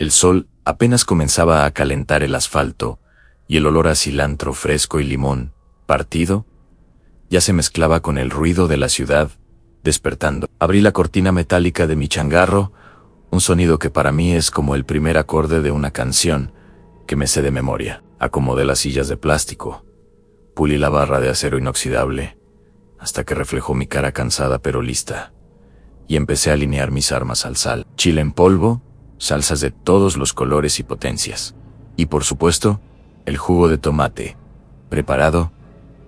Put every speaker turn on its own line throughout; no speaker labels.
El sol apenas comenzaba a calentar el asfalto y el olor a cilantro fresco y limón partido ya se mezclaba con el ruido de la ciudad, despertando. Abrí la cortina metálica de mi changarro, un sonido que para mí es como el primer acorde de una canción que me sé de memoria. Acomodé las sillas de plástico, pulí la barra de acero inoxidable, hasta que reflejó mi cara cansada pero lista, y empecé a alinear mis armas al sal. Chile en polvo, salsas de todos los colores y potencias, y por supuesto, el jugo de tomate, preparado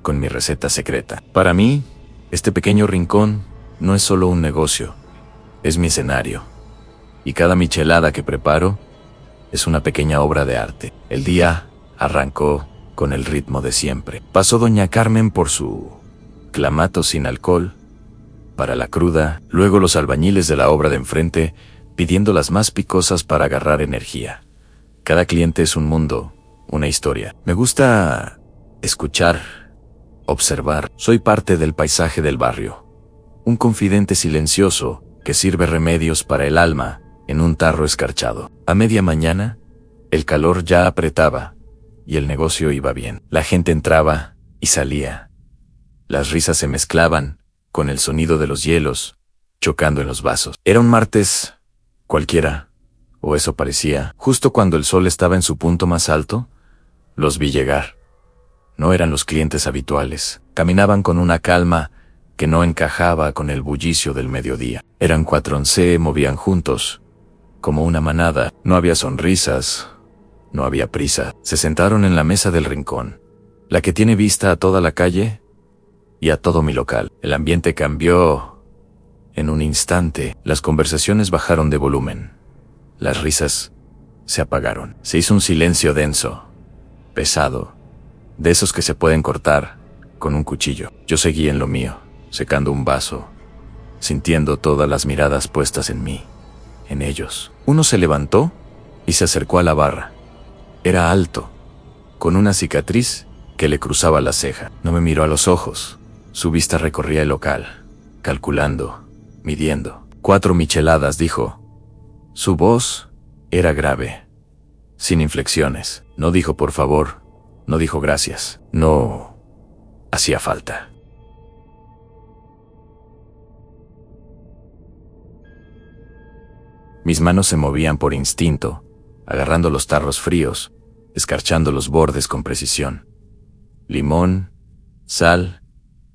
con mi receta secreta. Para mí, este pequeño rincón no es solo un negocio, es mi escenario, y cada michelada que preparo es una pequeña obra de arte. El día arrancó con el ritmo de siempre. Pasó doña Carmen por su clamato sin alcohol para la cruda, luego los albañiles de la obra de enfrente pidiendo las más picosas para agarrar energía. Cada cliente es un mundo, una historia. Me gusta escuchar, observar. Soy parte del paisaje del barrio. Un confidente silencioso que sirve remedios para el alma en un tarro escarchado. A media mañana, el calor ya apretaba y el negocio iba bien. La gente entraba y salía. Las risas se mezclaban con el sonido de los hielos chocando en los vasos. Era un martes cualquiera, o eso parecía. Justo cuando el sol estaba en su punto más alto, los vi llegar. No eran los clientes habituales. Caminaban con una calma que no encajaba con el bullicio del mediodía. Eran 4:11, movían juntos, como una manada. No había sonrisas, no había prisa. Se sentaron en la mesa del rincón, la que tiene vista a toda la calle y a todo mi local. El ambiente cambió en un instante. Las conversaciones bajaron de volumen. Las risas se apagaron. Se hizo un silencio denso, pesado, de esos que se pueden cortar con un cuchillo. Yo seguí en lo mío, secando un vaso, sintiendo todas las miradas puestas en mí, en ellos. Uno se levantó y se acercó a la barra. Era alto, con una cicatriz que le cruzaba la ceja. No me miró a los ojos. Su vista recorría el local, calculando, midiendo. 4 micheladas, dijo. Su voz era grave, sin inflexiones. No dijo por favor, no dijo gracias. No hacía falta. Mis manos se movían por instinto, agarrando los tarros fríos, escarchando los bordes con precisión. Limón, sal,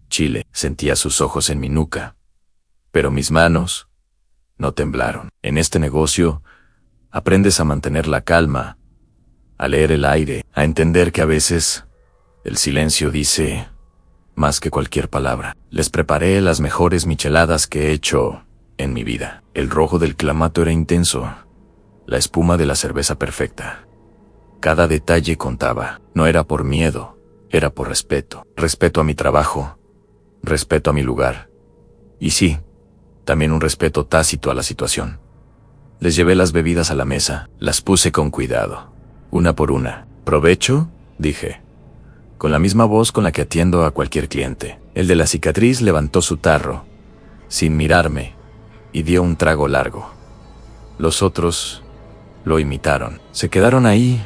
chile. Sentía sus ojos en mi nuca, pero mis manos no temblaron. En este negocio, aprendes a mantener la calma, a leer el aire, a entender que a veces el silencio dice más que cualquier palabra. Les preparé las mejores micheladas que he hecho en mi vida. El rojo del clamato era intenso, la espuma de la cerveza perfecta. Cada detalle contaba. No era por miedo, era por respeto. Respeto a mi trabajo, respeto a mi lugar. Y sí, también un respeto tácito a la situación. Les llevé las bebidas a la mesa, las puse con cuidado, una por una. ¿Provecho?, dije, con la misma voz con la que atiendo a cualquier cliente. El de la cicatriz levantó su tarro, sin mirarme, y dio un trago largo. Los otros lo imitaron. Se quedaron ahí,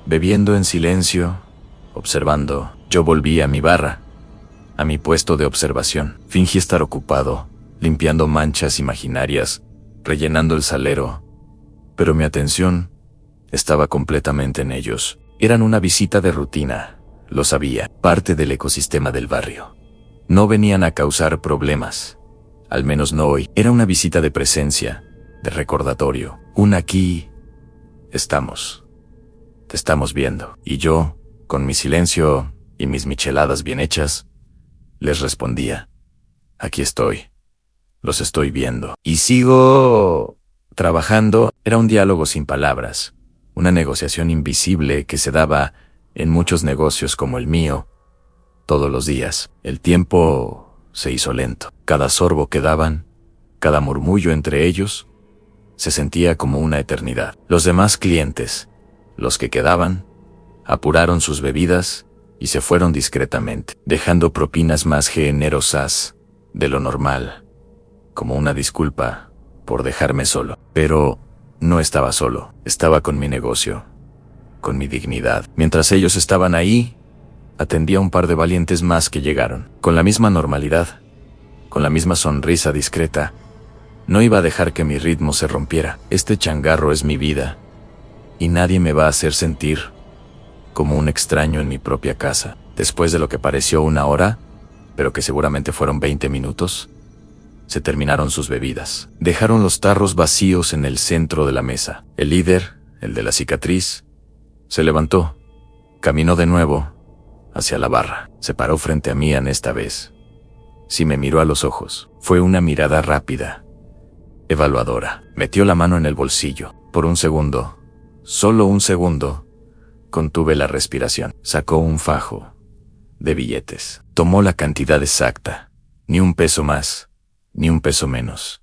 bebiendo en silencio, observando. Yo volví a mi barra, a mi puesto de observación. Fingí estar ocupado, limpiando manchas imaginarias, rellenando el salero, pero mi atención estaba completamente en ellos. Eran una visita de rutina, lo sabía, parte del ecosistema del barrio. No venían a causar problemas, al menos no hoy. Era una visita de presencia, de recordatorio. Un aquí estamos, te estamos viendo. Y yo, con mi silencio y mis micheladas bien hechas, les respondía, aquí estoy, los estoy viendo. Y sigo trabajando. Era un diálogo sin palabras, una negociación invisible que se daba en muchos negocios como el mío, todos los días. El tiempo se hizo lento. Cada sorbo que daban, cada murmullo entre ellos, se sentía como una eternidad. Los demás clientes, los que quedaban, apuraron sus bebidas y se fueron discretamente, dejando propinas más generosas de lo normal, como una disculpa por dejarme solo. Pero No estaba solo, estaba con mi negocio, con mi dignidad. Mientras ellos estaban ahí, atendía a un par de valientes más que llegaron. Con la misma normalidad, con la misma sonrisa discreta, no iba a dejar que mi ritmo se rompiera. Este changarro es mi vida, y nadie me va a hacer sentir como un extraño en mi propia casa. Después de lo que pareció una hora, pero que seguramente fueron 20 minutos, se terminaron sus bebidas. Dejaron los tarros vacíos en el centro de la mesa. El líder, el de la cicatriz, se levantó, caminó de nuevo hacia la barra. Se paró frente a mí esta vez. Sí me miró a los ojos. Fue una mirada rápida, evaluadora. Metió la mano en el bolsillo. Por un segundo, solo un segundo, contuve la respiración. Sacó un fajo de billetes. Tomó la cantidad exacta, ni un peso más, ni un peso menos,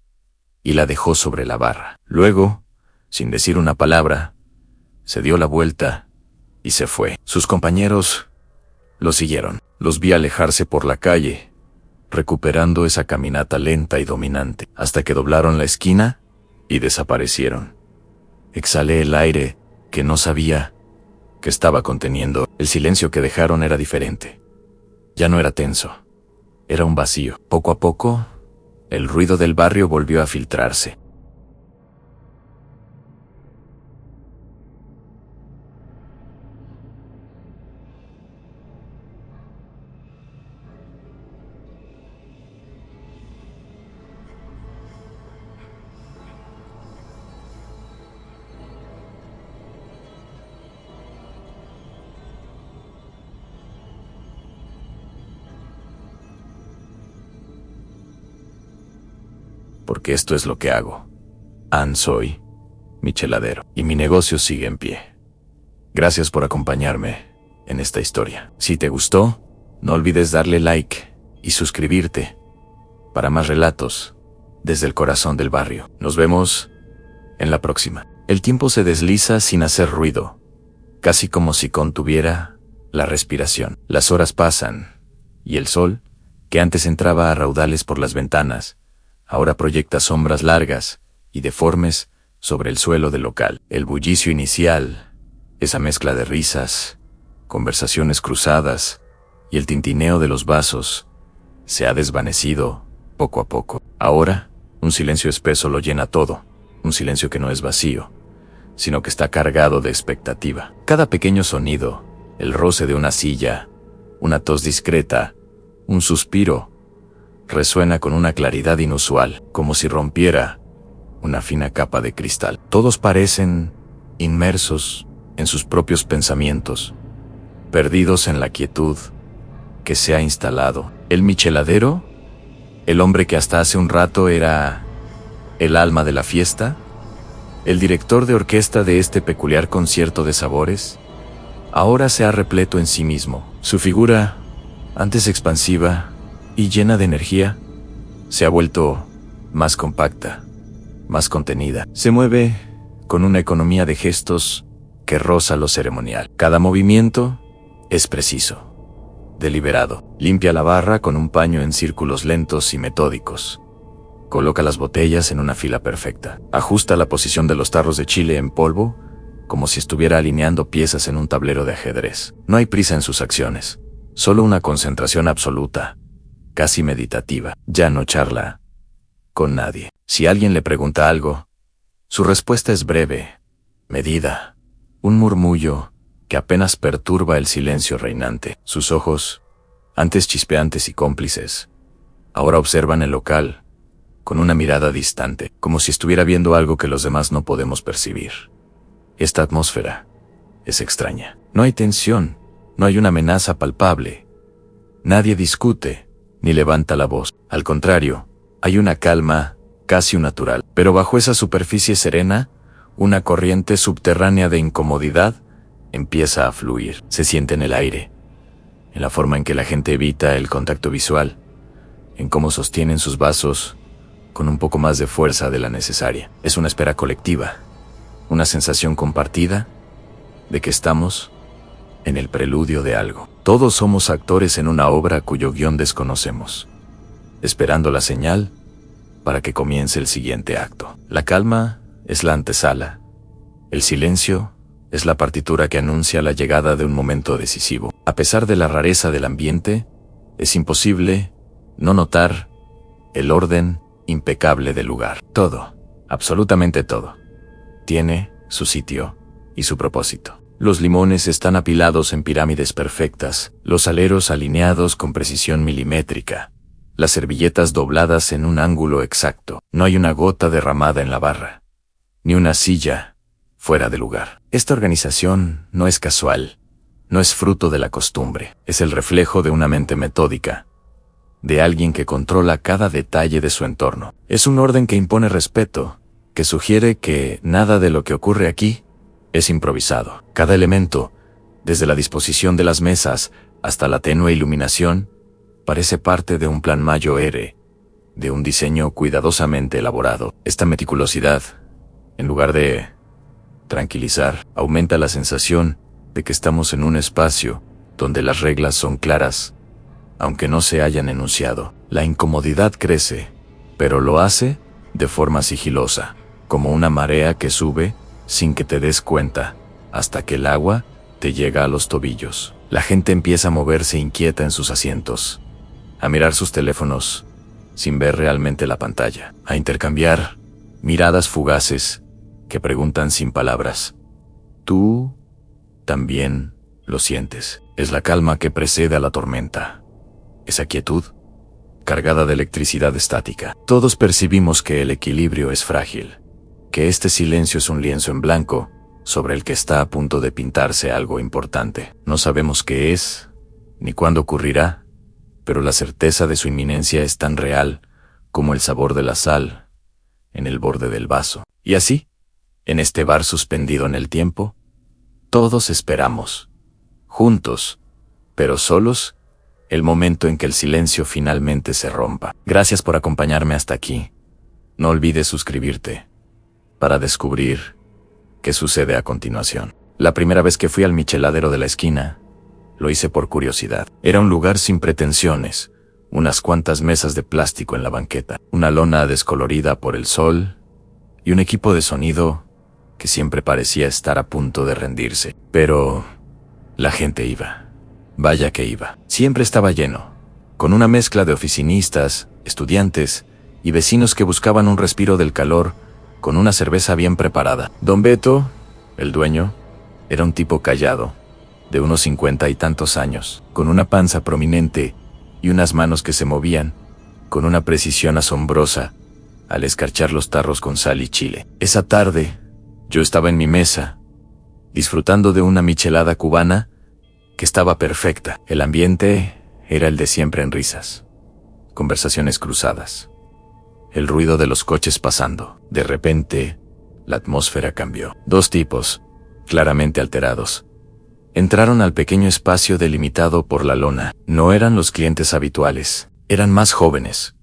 y la dejó sobre la barra. Luego, sin decir una palabra, se dio la vuelta y se fue. Sus compañeros lo siguieron. Los vi alejarse por la calle, recuperando esa caminata lenta y dominante, hasta que doblaron la esquina y desaparecieron. Exhalé el aire que no sabía que estaba conteniendo. El silencio que dejaron era diferente. Ya no era tenso, era un vacío. Poco a poco, el ruido del barrio volvió a filtrarse. Porque esto es lo que hago. Soy micheladero, y mi negocio sigue en pie. Gracias por acompañarme en esta historia. Si te gustó, no olvides darle like y suscribirte para más relatos desde el corazón del barrio. Nos vemos en la próxima. El tiempo se desliza sin hacer ruido, casi como si contuviera la respiración. Las horas pasan, y el sol, que antes entraba a raudales por las ventanas, ahora proyecta sombras largas y deformes sobre el suelo del local. El bullicio inicial, esa mezcla de risas, conversaciones cruzadas y el tintineo de los vasos, se ha desvanecido poco a poco. Ahora, un silencio espeso lo llena todo, un silencio que no es vacío, sino que está cargado de expectativa. Cada pequeño sonido, el roce de una silla, una tos discreta, un suspiro, resuena con una claridad inusual, como si rompiera una fina capa de cristal. Todos parecen inmersos en sus propios pensamientos, perdidos en la quietud que se ha instalado. El micheladero, el hombre que hasta hace un rato era el alma de la fiesta, el director de orquesta de este peculiar concierto de sabores, ahora se ha repleto en sí mismo. Su figura, antes expansiva y llena de energía, se ha vuelto más compacta, más contenida. Se mueve con una economía de gestos que roza lo ceremonial. Cada movimiento es preciso, deliberado. Limpia la barra con un paño en círculos lentos y metódicos. Coloca las botellas en una fila perfecta. Ajusta la posición de los tarros de chile en polvo, como si estuviera alineando piezas en un tablero de ajedrez. No hay prisa en sus acciones, solo una concentración absoluta, casi meditativa. Ya no charla con nadie. Si alguien le pregunta algo, su respuesta es breve, medida, un murmullo que apenas perturba el silencio reinante. Sus ojos, antes chispeantes y cómplices, ahora observan el local con una mirada distante, como si estuviera viendo algo que los demás no podemos percibir. Esta atmósfera es extraña. No hay tensión, no hay una amenaza palpable. Nadie discute ni levanta la voz. Al contrario, hay una calma casi natural. Pero bajo esa superficie serena, una corriente subterránea de incomodidad empieza a fluir. Se siente en el aire, en la forma en que la gente evita el contacto visual, en cómo sostienen sus vasos con un poco más de fuerza de la necesaria. Es una espera colectiva, una sensación compartida de que estamos en el preludio de algo. Todos somos actores en una obra cuyo guión desconocemos, esperando la señal para que comience el siguiente acto. La calma es la antesala. El silencio es la partitura que anuncia la llegada de un momento decisivo. A pesar de la rareza del ambiente, es imposible no notar el orden impecable del lugar. Todo, absolutamente todo, tiene su sitio y su propósito. Los limones están apilados en pirámides perfectas, los aleros alineados con precisión milimétrica, las servilletas dobladas en un ángulo exacto. No hay una gota derramada en la barra, ni una silla fuera de lugar. Esta organización no es casual, no es fruto de la costumbre, es el reflejo de una mente metódica, de alguien que controla cada detalle de su entorno. Es un orden que impone respeto, que sugiere que nada de lo que ocurre aquí es improvisado. Cada elemento, desde la disposición de las mesas hasta la tenue iluminación, parece parte de un plan mayor, de un diseño cuidadosamente elaborado. Esta meticulosidad, en lugar de tranquilizar, aumenta la sensación de que estamos en un espacio donde las reglas son claras, aunque no se hayan enunciado. La incomodidad crece, pero lo hace de forma sigilosa, como una marea que sube sin que te des cuenta, hasta que el agua te llega a los tobillos. La gente empieza a moverse inquieta en sus asientos, a mirar sus teléfonos sin ver realmente la pantalla, a intercambiar miradas fugaces que preguntan sin palabras. Tú también lo sientes. Es la calma que precede a la tormenta. Esa quietud, cargada de electricidad estática. Todos percibimos que el equilibrio es frágil, que este silencio es un lienzo en blanco sobre el que está a punto de pintarse algo importante. No sabemos qué es, ni cuándo ocurrirá, pero la certeza de su inminencia es tan real como el sabor de la sal en el borde del vaso. Y así, en este bar suspendido en el tiempo, todos esperamos, juntos, pero solos, el momento en que el silencio finalmente se rompa. Gracias por acompañarme hasta aquí. No olvides suscribirte para descubrir qué sucede a continuación. La primera vez que fui al micheladero de la esquina, lo hice por curiosidad. Era un lugar sin pretensiones, unas cuantas mesas de plástico en la banqueta, una lona descolorida por el sol y un equipo de sonido que siempre parecía estar a punto de rendirse. Pero la gente iba. Vaya que iba. Siempre estaba lleno, con una mezcla de oficinistas, estudiantes y vecinos que buscaban un respiro del calor con una cerveza bien preparada. Don Beto, el dueño, era un tipo callado, de unos 50 y tantos años, con una panza prominente y unas manos que se movían con una precisión asombrosa al escarchar los tarros con sal y chile. Esa tarde, yo estaba en mi mesa, disfrutando de una michelada cubana que estaba perfecta. El ambiente era el de siempre en risas, conversaciones cruzadas, el ruido de los coches pasando. De repente, la atmósfera cambió. Dos tipos, claramente alterados, entraron al pequeño espacio delimitado por la lona. No eran los clientes habituales, eran más jóvenes,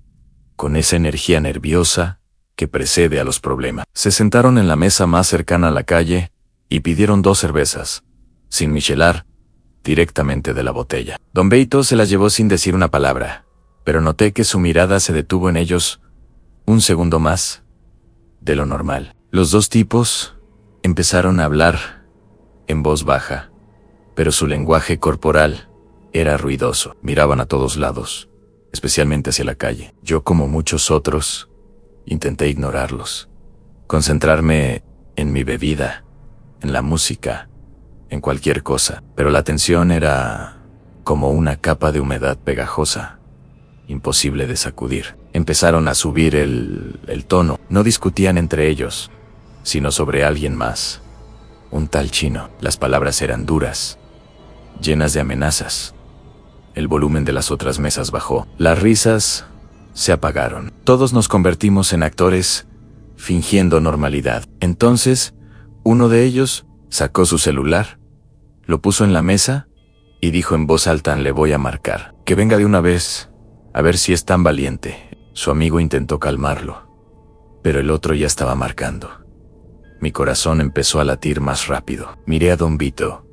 con esa energía nerviosa que precede a los problemas. Se sentaron en la mesa más cercana a la calle y pidieron 2 cervezas, sin michelar, directamente de la botella. Don Beito se las llevó sin decir una palabra, pero noté que su mirada se detuvo en ellos un segundo más de lo normal. Los dos tipos empezaron a hablar en voz baja, pero su lenguaje corporal era ruidoso. Miraban a todos lados, especialmente hacia la calle. Yo, como muchos otros, intenté ignorarlos, concentrarme en mi bebida, en la música, en cualquier cosa, pero la tensión era como una capa de humedad pegajosa, imposible de sacudir. Empezaron a subir el tono. No discutían entre ellos, sino sobre alguien más, un tal chino. Las palabras eran duras, llenas de amenazas. El volumen de las otras mesas bajó. Las risas se apagaron. Todos nos convertimos en actores, fingiendo normalidad. Entonces, uno de ellos sacó su celular, lo puso en la mesa y dijo en voz alta: le voy a marcar. Que venga de una vez, a ver si es tan valiente. Su amigo intentó calmarlo, pero el otro ya estaba marcando. Mi corazón empezó a latir más rápido. Miré a Don Vito.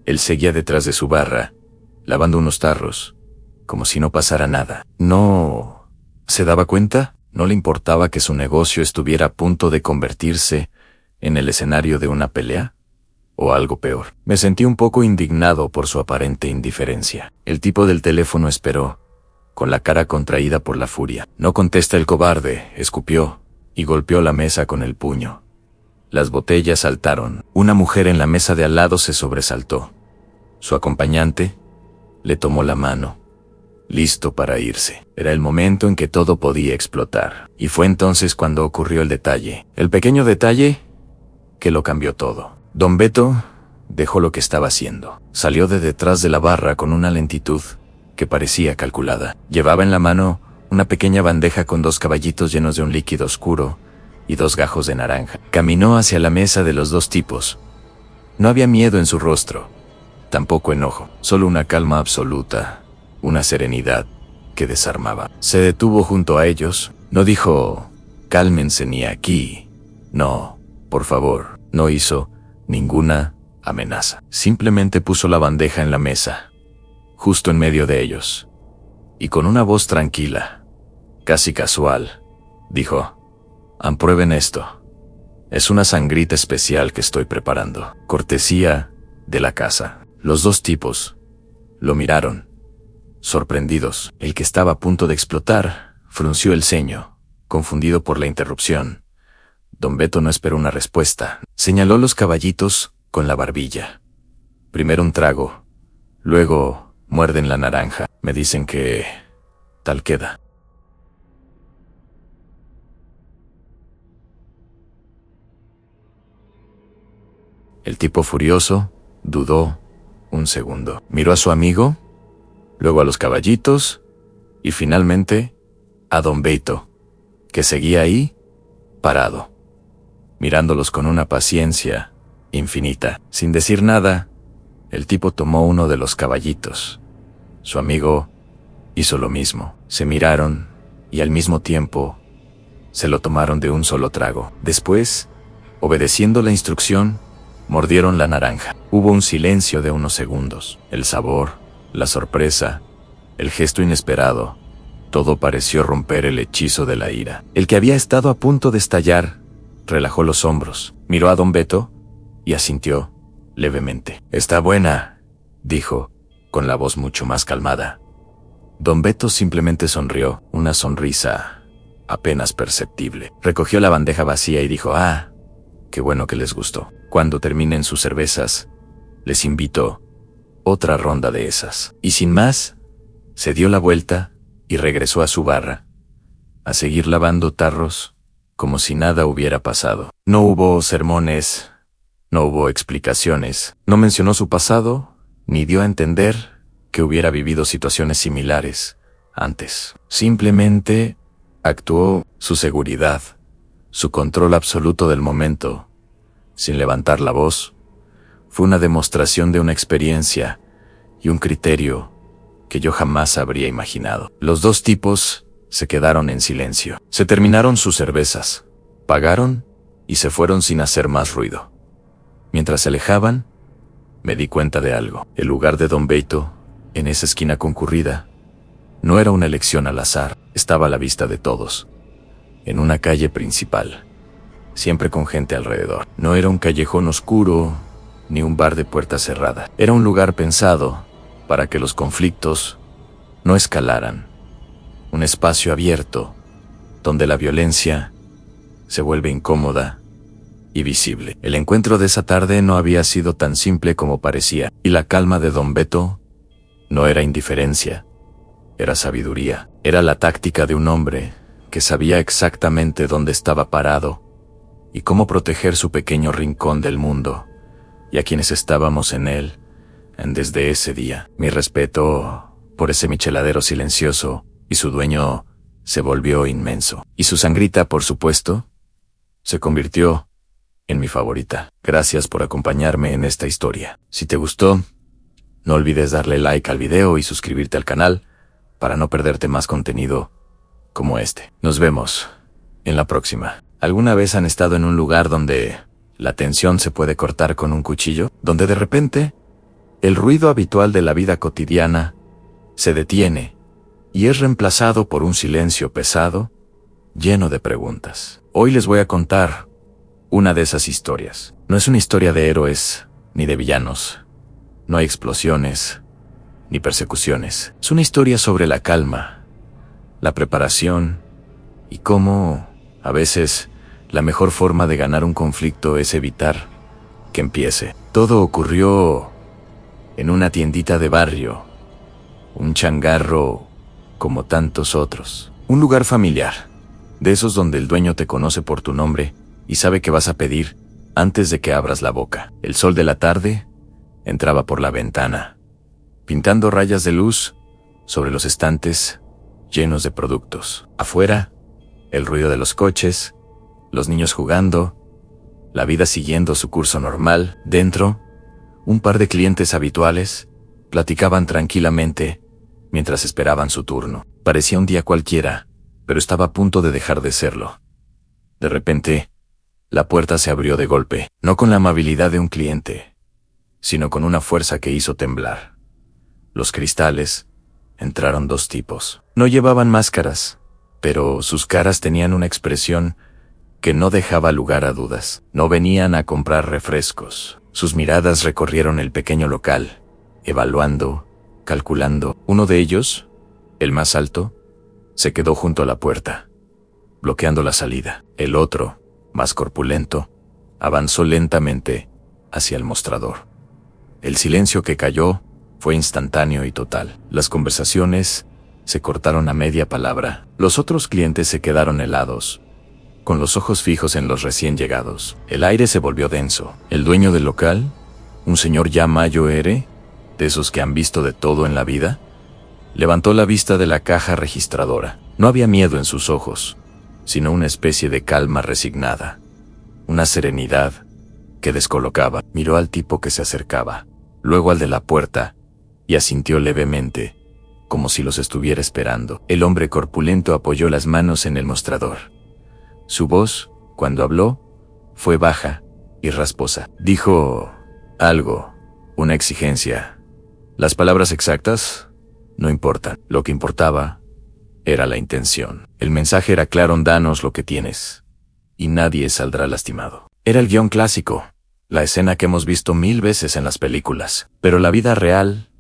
Él seguía detrás de su barra, lavando unos tarros, como si no pasara nada. ¿No se daba cuenta? No le importaba que su negocio estuviera a punto de convertirse en el escenario de una pelea, o algo peor. Me sentí un poco indignado por su aparente indiferencia. El tipo del teléfono esperó, con la cara contraída por la furia. No contesta el cobarde, escupió, y golpeó la mesa con el puño. Las botellas saltaron. Una mujer en la mesa de al lado se sobresaltó. Su acompañante le tomó la mano, listo para irse. Era el momento en que todo podía explotar. Y fue entonces cuando ocurrió el detalle. El pequeño detalle que lo cambió todo. Don Beto dejó lo que estaba haciendo. Salió de detrás de la barra con una lentitud que parecía calculada. Llevaba en la mano una pequeña bandeja con 2 caballitos llenos de un líquido oscuro y 2 gajos de naranja. Caminó hacia la mesa de los 2 tipos. No había miedo en su rostro, tampoco enojo, solo una calma absoluta, una serenidad que desarmaba. Se detuvo junto a ellos. No dijo, cálmense ni aquí. No, por favor. No hizo ninguna amenaza. Simplemente puso la bandeja en la mesa, justo en medio de ellos. Y con una voz tranquila, casi casual, dijo, «Aprueben esto. Es una sangrita especial que estoy preparando. Cortesía de la casa». Los 2 tipos lo miraron, sorprendidos. El que estaba a punto de explotar frunció el ceño, confundido por la interrupción. Don Beto no esperó una respuesta. Señaló los caballitos con la barbilla. Primero un trago, luego muerden la naranja. Me dicen que tal queda. El tipo furioso dudó un segundo. Miró a su amigo, luego a los caballitos y finalmente a Don Beto, que seguía ahí, parado, mirándolos con una paciencia infinita. Sin decir nada, el tipo tomó uno de los caballitos. Su amigo hizo lo mismo. Se miraron y al mismo tiempo se lo tomaron de un solo trago. Después, obedeciendo la instrucción, mordieron la naranja. Hubo un silencio de unos segundos. El sabor, la sorpresa, el gesto inesperado, todo pareció romper el hechizo de la ira. El que había estado a punto de estallar relajó los hombros, miró a Don Beto y asintió levemente. «Está buena», dijo, con la voz mucho más calmada. Don Beto simplemente sonrió, una sonrisa apenas perceptible. Recogió la bandeja vacía y dijo, «Ah, qué bueno que les gustó. Cuando terminen sus cervezas, les invito otra ronda de esas». Y sin más, se dio la vuelta y regresó a su barra, a seguir lavando tarros como si nada hubiera pasado. No hubo sermones, no hubo explicaciones, no mencionó su pasado, ni dio a entender que hubiera vivido situaciones similares antes. Simplemente actuó su seguridad, su control absoluto del momento, sin levantar la voz. Fue una demostración de una experiencia y un criterio que yo jamás habría imaginado. Los 2 tipos se quedaron en silencio. Se terminaron sus cervezas, pagaron y se fueron sin hacer más ruido. Mientras se alejaban, me di cuenta de algo. El lugar de Don Beto, en esa esquina concurrida, no era una elección al azar. Estaba a la vista de todos, en una calle principal, siempre con gente alrededor. No era un callejón oscuro, ni un bar de puerta cerrada. Era un lugar pensado para que los conflictos no escalaran. Un espacio abierto, donde la violencia se vuelve incómoda y visible. El encuentro de esa tarde no había sido tan simple como parecía, y la calma de Don Beto no era indiferencia, era sabiduría. Era la táctica de un hombre que sabía exactamente dónde estaba parado y cómo proteger su pequeño rincón del mundo, y a quienes estábamos en él desde ese día. Mi respeto por ese micheladero silencioso y su dueño se volvió inmenso. Y su sangrita, por supuesto, se convirtió en mi favorita. Gracias por acompañarme en esta historia. Si te gustó, no olvides darle like al video y suscribirte al canal para no perderte más contenido como este. Nos vemos en la próxima. ¿Alguna vez han estado en un lugar donde la tensión se puede cortar con un cuchillo? Donde de repente el ruido habitual de la vida cotidiana se detiene y es reemplazado por un silencio pesado lleno de preguntas. Hoy les voy a contar una de esas historias. No es una historia de héroes ni de villanos. No hay explosiones ni persecuciones. Es una historia sobre la calma, la preparación y cómo, a veces, la mejor forma de ganar un conflicto es evitar que empiece. Todo ocurrió en una tiendita de barrio, un changarro como tantos otros. Un lugar familiar, de esos donde el dueño te conoce por tu nombre y sabe qué vas a pedir antes de que abras la boca. El sol de la tarde entraba por la ventana, pintando rayas de luz sobre los estantes llenos de productos. Afuera, el ruido de los coches, los niños jugando, la vida siguiendo su curso normal. Dentro, un par de clientes habituales platicaban tranquilamente mientras esperaban su turno. Parecía un día cualquiera, pero estaba a punto de dejar de serlo. De repente, la puerta se abrió de golpe, no con la amabilidad de un cliente, sino con una fuerza que hizo temblar los cristales. Entraron dos tipos. No llevaban máscaras, pero sus caras tenían una expresión que no dejaba lugar a dudas. No venían a comprar refrescos. Sus miradas recorrieron el pequeño local, evaluando, calculando. Uno de ellos, el más alto, se quedó junto a la puerta, bloqueando la salida. El otro, más corpulento, avanzó lentamente hacia el mostrador. El silencio que cayó fue instantáneo y total. Las conversaciones se cortaron a media palabra. Los otros clientes se quedaron helados, con los ojos fijos en los recién llegados. El aire se volvió denso. El dueño del local, un señor ya mayor, de esos que han visto de todo en la vida, levantó la vista de la caja registradora. No había miedo en sus ojos, sino una especie de calma resignada, una serenidad que descolocaba. Miró al tipo que se acercaba, luego al de la puerta, y asintió levemente, como si los estuviera esperando. El hombre corpulento apoyó las manos en el mostrador. Su voz, cuando habló, fue baja y rasposa. Dijo algo, una exigencia. Las palabras exactas no importan. Lo que importaba era la intención. El mensaje era claro: danos lo que tienes, y nadie saldrá lastimado. Era el guión clásico, la escena que hemos visto 1000 veces en las películas. Pero la vida real,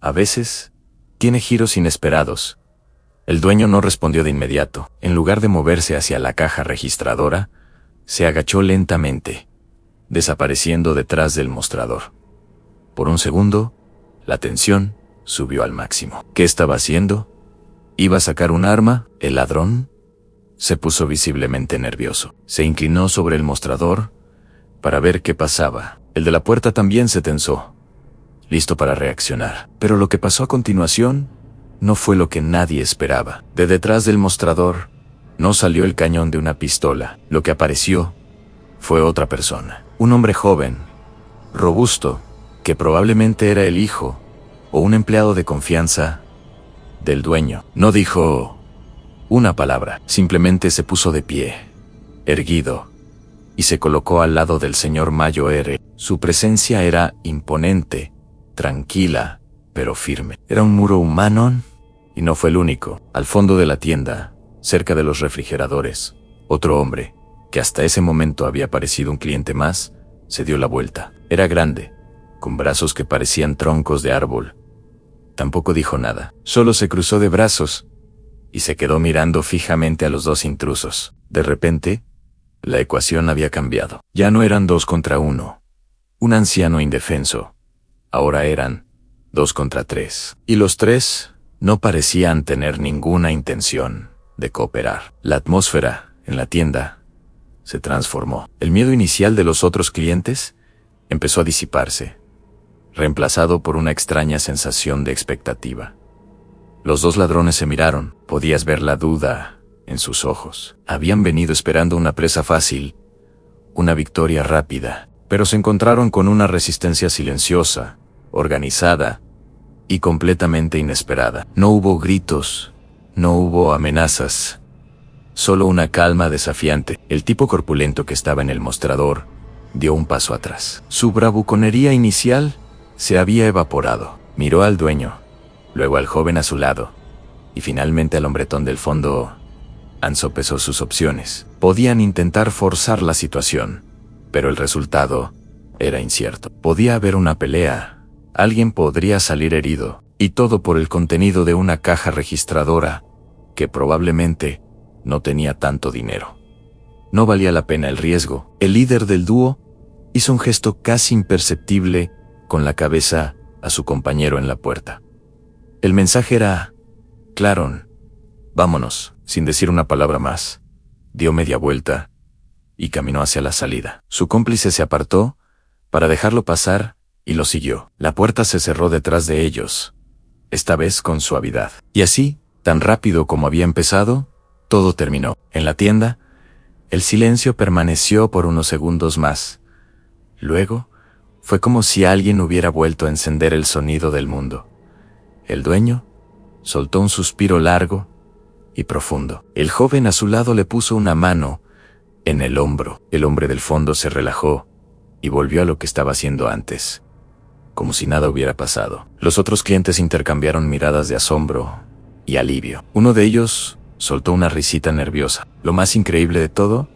a veces, tiene giros inesperados. El dueño no respondió de inmediato. En lugar de moverse hacia la caja registradora, se agachó lentamente, desapareciendo detrás del mostrador. Por un segundo, la tensión subió al máximo. ¿Qué estaba haciendo? ¿Iba a sacar un arma? ¿El ladrón? Se puso visiblemente nervioso. Se inclinó sobre el mostrador para ver qué pasaba. El de la puerta también se tensó, listo para reaccionar. Pero lo que pasó a continuación no fue lo que nadie esperaba. De detrás del mostrador no salió el cañón de una pistola. Lo que apareció fue otra persona. Un hombre joven, robusto, que probablemente era el hijo o un empleado de confianza del dueño. No dijo una palabra, simplemente se puso de pie, erguido, y se colocó al lado del señor mayor. Su presencia era imponente, tranquila, pero firme. Era un muro humano, y no fue el único. Al fondo de la tienda, cerca de los refrigeradores, otro hombre, que hasta ese momento había parecido un cliente más, se dio la vuelta. Era grande, con brazos que parecían troncos de árbol. Tampoco dijo nada, solo se cruzó de brazos y se quedó mirando fijamente a los dos intrusos. De repente, la ecuación había cambiado. Ya no eran 2 contra 1, un anciano indefenso. Ahora eran 2 contra 3. Y los tres no parecían tener ninguna intención de cooperar. La atmósfera en la tienda se transformó. El miedo inicial de los otros clientes empezó a disiparse, reemplazado por una extraña sensación de expectativa. Los dos ladrones se miraron. Podías ver la duda en sus ojos. Habían venido esperando una presa fácil, una victoria rápida, pero se encontraron con una resistencia silenciosa, organizada y completamente inesperada. No hubo gritos, no hubo amenazas, solo una calma desafiante. El tipo corpulento que estaba en el mostrador dio un paso atrás. Su bravuconería inicial se había evaporado. Miró al dueño, luego al joven a su lado, y finalmente al hombretón del fondo. Han sopesó sus opciones. Podían intentar forzar la situación, pero el resultado era incierto. Podía haber una pelea, alguien podría salir herido, y todo por el contenido de una caja registradora que probablemente no tenía tanto dinero. No valía la pena el riesgo. El líder del dúo hizo un gesto casi imperceptible con la cabeza a su compañero en la puerta. El mensaje era: Claron, vámonos. Sin decir una palabra más, dio media vuelta y caminó hacia la salida. Su cómplice se apartó para dejarlo pasar y lo siguió. La puerta se cerró detrás de ellos, esta vez con suavidad. Y así, tan rápido como había empezado, todo terminó. En la tienda, el silencio permaneció por unos segundos más. Luego, fue como si alguien hubiera vuelto a encender el sonido del mundo. El dueño soltó un suspiro largo y profundo. El joven a su lado le puso una mano en el hombro. El hombre del fondo se relajó y volvió a lo que estaba haciendo antes, como si nada hubiera pasado. Los otros clientes intercambiaron miradas de asombro y alivio. Uno de ellos soltó una risita nerviosa. Lo más increíble de todo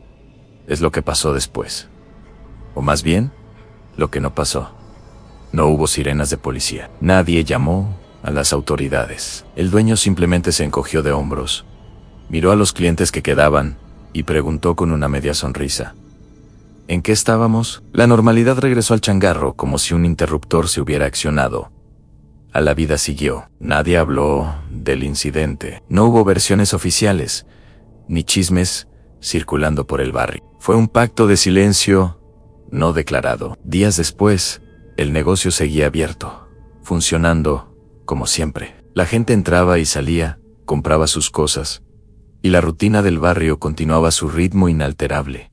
es lo que pasó después. O más bien, lo que no pasó. No hubo sirenas de policía. Nadie llamó a las autoridades. El dueño simplemente se encogió de hombros, miró a los clientes que quedaban y preguntó con una media sonrisa: ¿en qué estábamos? La normalidad regresó al changarro como si un interruptor se hubiera accionado. A la vida siguió. Nadie habló del incidente. No hubo versiones oficiales, ni chismes circulando por el barrio. Fue un pacto de silencio no declarado. Días después, el negocio seguía abierto, funcionando como siempre. La gente entraba y salía, compraba sus cosas, y la rutina del barrio continuaba a su ritmo inalterable.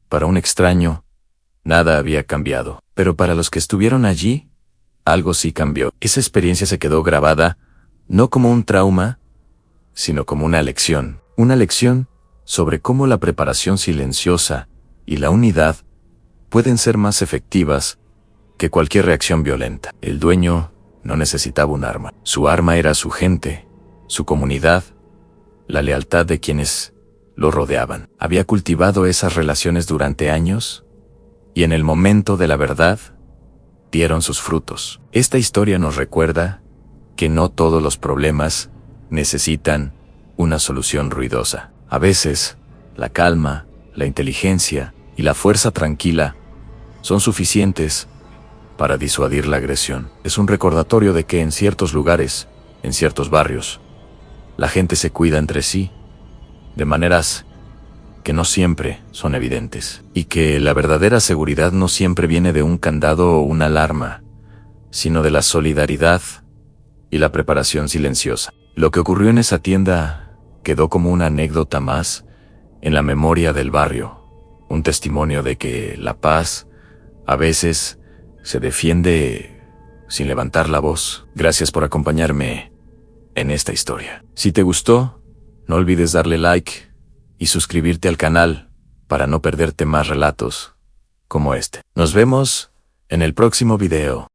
Para un extraño, nada había cambiado, pero para los que estuvieron allí, algo sí cambió. Esa experiencia se quedó grabada, no como un trauma, sino como una lección sobre cómo la preparación silenciosa y la unidad pueden ser más efectivas que cualquier reacción violenta. El dueño no necesitaba un arma. Su arma era su gente, su comunidad, la lealtad de quienes lo rodeaban. Había cultivado esas relaciones durante años y en el momento de la verdad dieron sus frutos. Esta historia nos recuerda que no todos los problemas necesitan una solución ruidosa. A veces, la calma, la inteligencia y la fuerza tranquila son suficientes para disuadir la agresión. Es un recordatorio de que en ciertos lugares, en ciertos barrios, la gente se cuida entre sí, de maneras que no siempre son evidentes, y que la verdadera seguridad no siempre viene de un candado o una alarma, sino de la solidaridad y la preparación silenciosa. Lo que ocurrió en esa tienda quedó como una anécdota más en la memoria del barrio, un testimonio de que la paz a veces se defiende sin levantar la voz. Gracias por acompañarme en esta historia. Si te gustó, no olvides darle like y suscribirte al canal para no perderte más relatos como este. Nos vemos en el próximo video.